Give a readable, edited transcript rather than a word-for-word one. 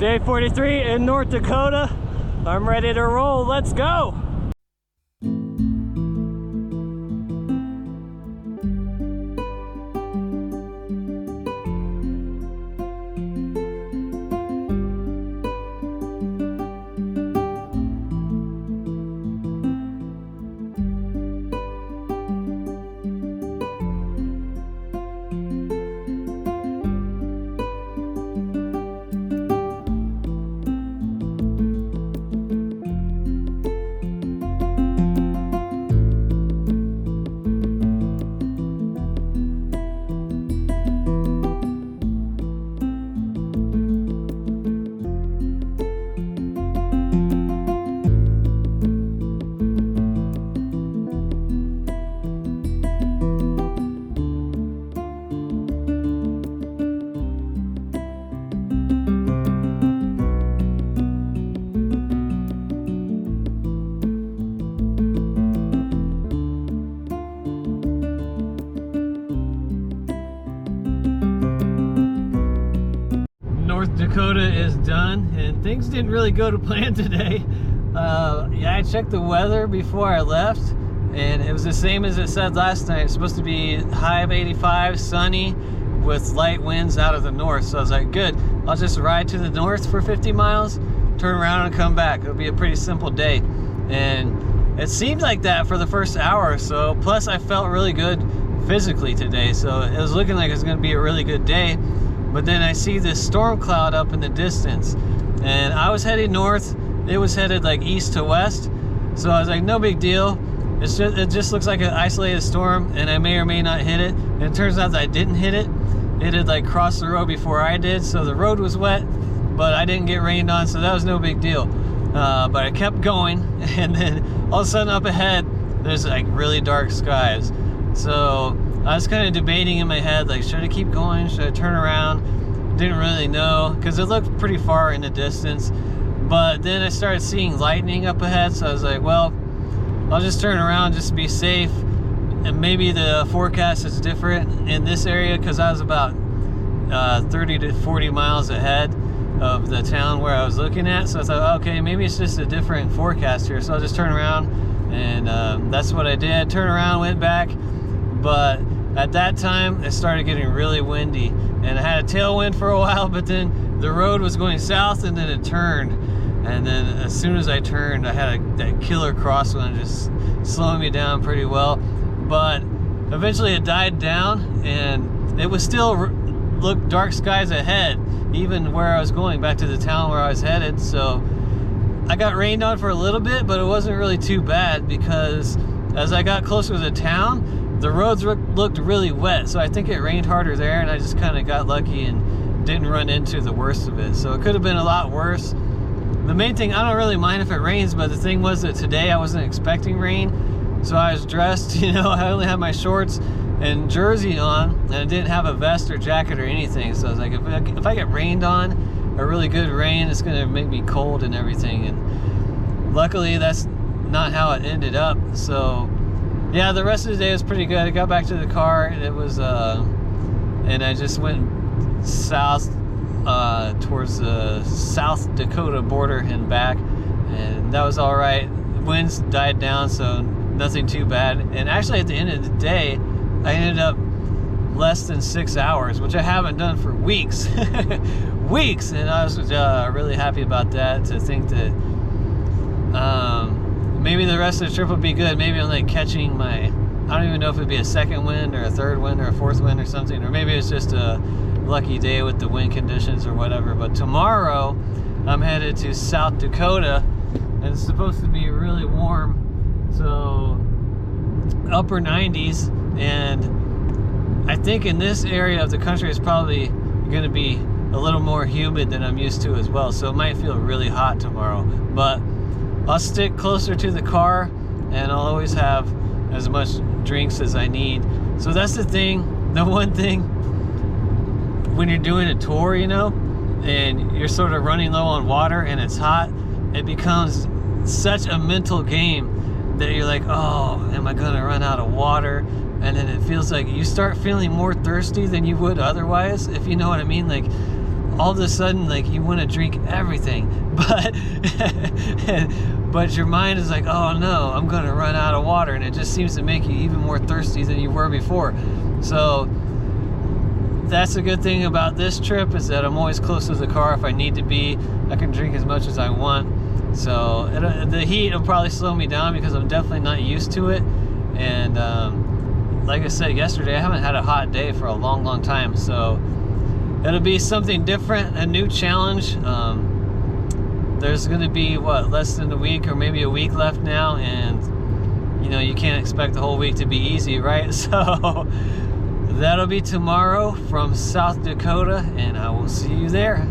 Day 43 in North Dakota. I'm ready to roll. Let's go. North Dakota is done, and things didn't really go to plan today. Yeah, I checked the weather before I left, and it was the same as it said last night. It's supposed to be high of 85, sunny, with light winds out of the north. So I was like, good, I'll just ride to the north for 50 miles, turn around and come back. It'll be a pretty simple day. And it seemed like that for the first hour or so. Plus I felt really good physically today, so it was looking like it was going to be a really good day. But then I see this storm cloud up in the distance, and I was heading north. It was headed like east to west. So I was like, no big deal. It just looks like an isolated storm, and I may or may not hit it. And it turns out that I didn't hit it. It had like crossed the road before I did, so the road was wet, but I didn't get rained on, so that was no big deal. But I kept going, and then all of a sudden up ahead, there's like really dark skies. So I was kind of debating in my head, like, should I keep going? Should I turn around? Didn't really know, because it looked pretty far in the distance. But then I started seeing lightning up ahead, so I was like, well, I'll just turn around just to be safe. And maybe the forecast is different in this area, because I was about 30 to 40 miles ahead of the town where I was looking at. So I thought, okay, maybe it's just a different forecast here. So I'll just turn around, and that's what I did. Turned around, went back. But at that time, it started getting really windy, and I had a tailwind for a while, but then the road was going south, and then it turned. And then as soon as I turned, I had that killer crosswind just slowing me down pretty well. But eventually it died down, and it was still looked dark skies ahead, even where I was going back to the town where I was headed. So I got rained on for a little bit, but it wasn't really too bad, because as I got closer to the town, the roads looked really wet. So I think it rained harder there, and I just kind of got lucky and didn't run into the worst of it. So it could have been a lot worse. The main thing, I don't really mind if it rains, but the thing was that today I wasn't expecting rain. So I was dressed, you know, I only had my shorts and jersey on, and I didn't have a vest or jacket or anything. So I was like, if I get rained on, a really good rain, it's gonna make me cold and everything. And luckily that's not how it ended up. So yeah, the rest of the day was pretty good. I got back to the car, and it was and I just went south towards the South Dakota border and back, and that was all right. Winds died down, so nothing too bad. And actually at the end of the day, I ended up less than 6 hours, which I haven't done for weeks. Weeks. And I was really happy about that, to think that maybe the rest of the trip would be good. Maybe I'm like catching my, I don't even know if it'd be a second wind or a third wind or a fourth wind or something, or maybe it's just a lucky day with the wind conditions or whatever. But tomorrow I'm headed to South Dakota, and it's supposed to be really warm, so upper 90s. And I think in this area of the country it's probably going to be a little more humid than I'm used to as well, so it might feel really hot tomorrow. But I'll stick closer to the car, and I'll always have as much drinks as I need. So that's the thing, the one thing when you're doing a tour, you know, and you're sort of running low on water and it's hot, it becomes such a mental game that you're like, oh, am I gonna run out of water? And then it feels like you start feeling more thirsty than you would otherwise, if you know what I mean. Like, all of a sudden, like, you want to drink everything, but your mind is like, oh no, I'm going to run out of water, and it just seems to make you even more thirsty than you were before. So that's a good thing about this trip, is that I'm always close to the car. If I need to be, I can drink as much as I want. So the heat will probably slow me down because I'm definitely not used to it. And like I said yesterday, I haven't had a hot day for a long time, so it'll be something different, a new challenge. There's going to be, what, less than a week or maybe a week left now, and you know, you can't expect the whole week to be easy, right? So that'll be tomorrow from South Dakota, and I will see you there.